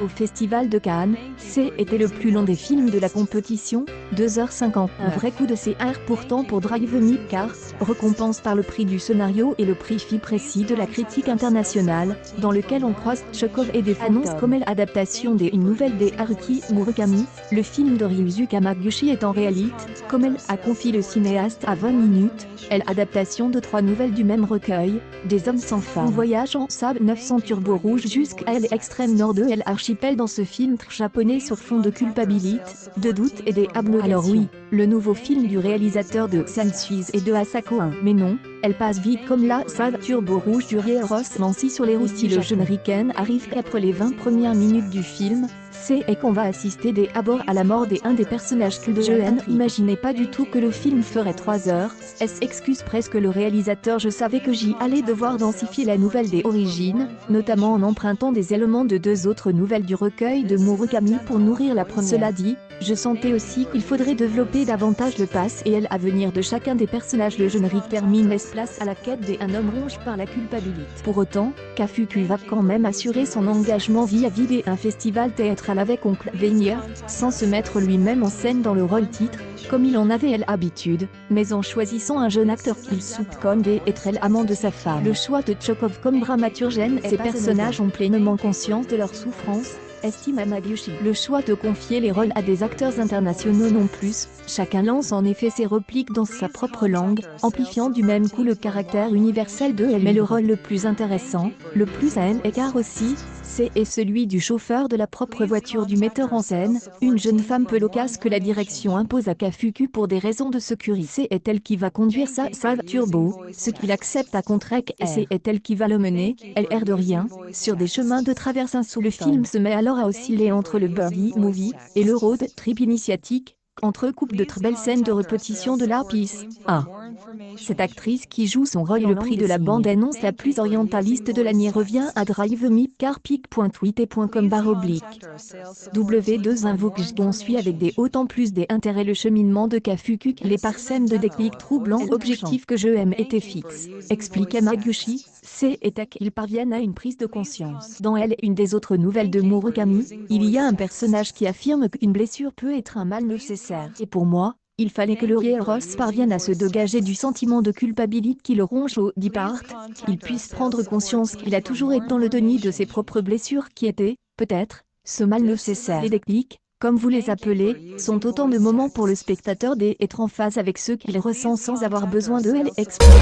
Au Festival de Cannes, C était le plus long des films de la compétition, 2h50. Un vrai coup de CR pourtant pour Drive Me Car, récompense par le prix du scénario et le prix FI précis de la critique internationale, dans lequel on croise Tchekhov et des annonces comme l'adaptation d'une nouvelle de Haruki Murakami. Le film de Ryusuke Hamaguchi est en réalité, comme elle a confié le cinéaste à 20 minutes, l'adaptation de 3 nouvelles du même recueil, Des hommes sans femmes. On voyage en Saab 900 Turbo Rouge jusqu'à l'extrême nord de l'archipel dans ce film japonais sur fond de culpabilité, de doute et des abnégations. Alors oui, le nouveau film du réalisateur de Sansuise et de Asako 1. Mais non, elle passe vite comme la Saab Turbo Rouge du Rieros Nancy sur les routes. Si le jeune Riken arrive qu'après les 20 premières minutes du film, c'est qu'on va assister dès abord à la mort d'un des personnages cultes de Je n'imaginais pas du tout que le film ferait 3 heures, excuse presque le réalisateur. Je savais que j'y allais devoir densifier la nouvelle des origines, notamment en empruntant des éléments de 2 autres nouvelles du recueil de Murakami pour nourrir la première. Cela dit, je sentais aussi qu'il faudrait développer davantage le passé et à venir de chacun des personnages. Le jeune Rick termine laisse place à la quête d'un homme ronge par la culpabilité. Pour autant, Kafuku va quand même assurer son engagement vis-à-vis d'un festival théâtral avec Oncle Vania, sans se mettre lui-même en scène dans le rôle titre, comme il en avait l'habitude, mais en choisissant un jeune acteur qu'il soupçonne d'être l'amant de sa femme. Le choix de Tchekhov comme dramaturgène, ces personnages ont pleinement conscience de leur souffrance, estime Hamaguchi. Le choix de confier les rôles à des acteurs internationaux non plus, chacun lance en effet ses répliques dans sa propre langue, amplifiant du même coup le caractère universel de elle. Mais le rôle le plus intéressant, le plus à écart aussi, c'est celui du chauffeur de la propre voiture du metteur en scène, une jeune femme peu loquace que la direction impose à Kafuku pour des raisons de sécurité. C'est elle qui va conduire sa Saab Turbo, ce qu'il accepte à Contrec, et c'est elle qui va le mener, elle erre de rien, sur des chemins de traverse sous. Le film se met alors à osciller entre le buddy movie et le road trip initiatique, entrecoupe de très belles scènes de répétition de la pièce. Cette actrice qui joue son rôle et le prix de la bande-annonce la plus orientaliste de l'année revient à Drive Me Car pic.tweet.com/. W2 invoque on suit avec des autant plus des intérêts le cheminement de Kafuku. Les parsèmes de déclic troublants. L'objectif que je aime était fixe, explique Hamaguchi, c'est qu'ils parviennent à une prise de conscience. Dans une des autres nouvelles de Murakami, il y a un personnage qui affirme qu'une blessure peut être un mal nécessaire. Et pour moi, il fallait que le Rieros parvienne à se dégager du sentiment de culpabilité qui le ronge au départ, qu'il puisse prendre conscience qu'il a toujours été dans le déni de ses propres blessures qui étaient, peut-être, ce mal nécessaire. Les déclics, comme vous les appelez, sont autant de moments pour le spectateur d'être en phase avec ce qu'il ressent sans avoir besoin de l'exprimer.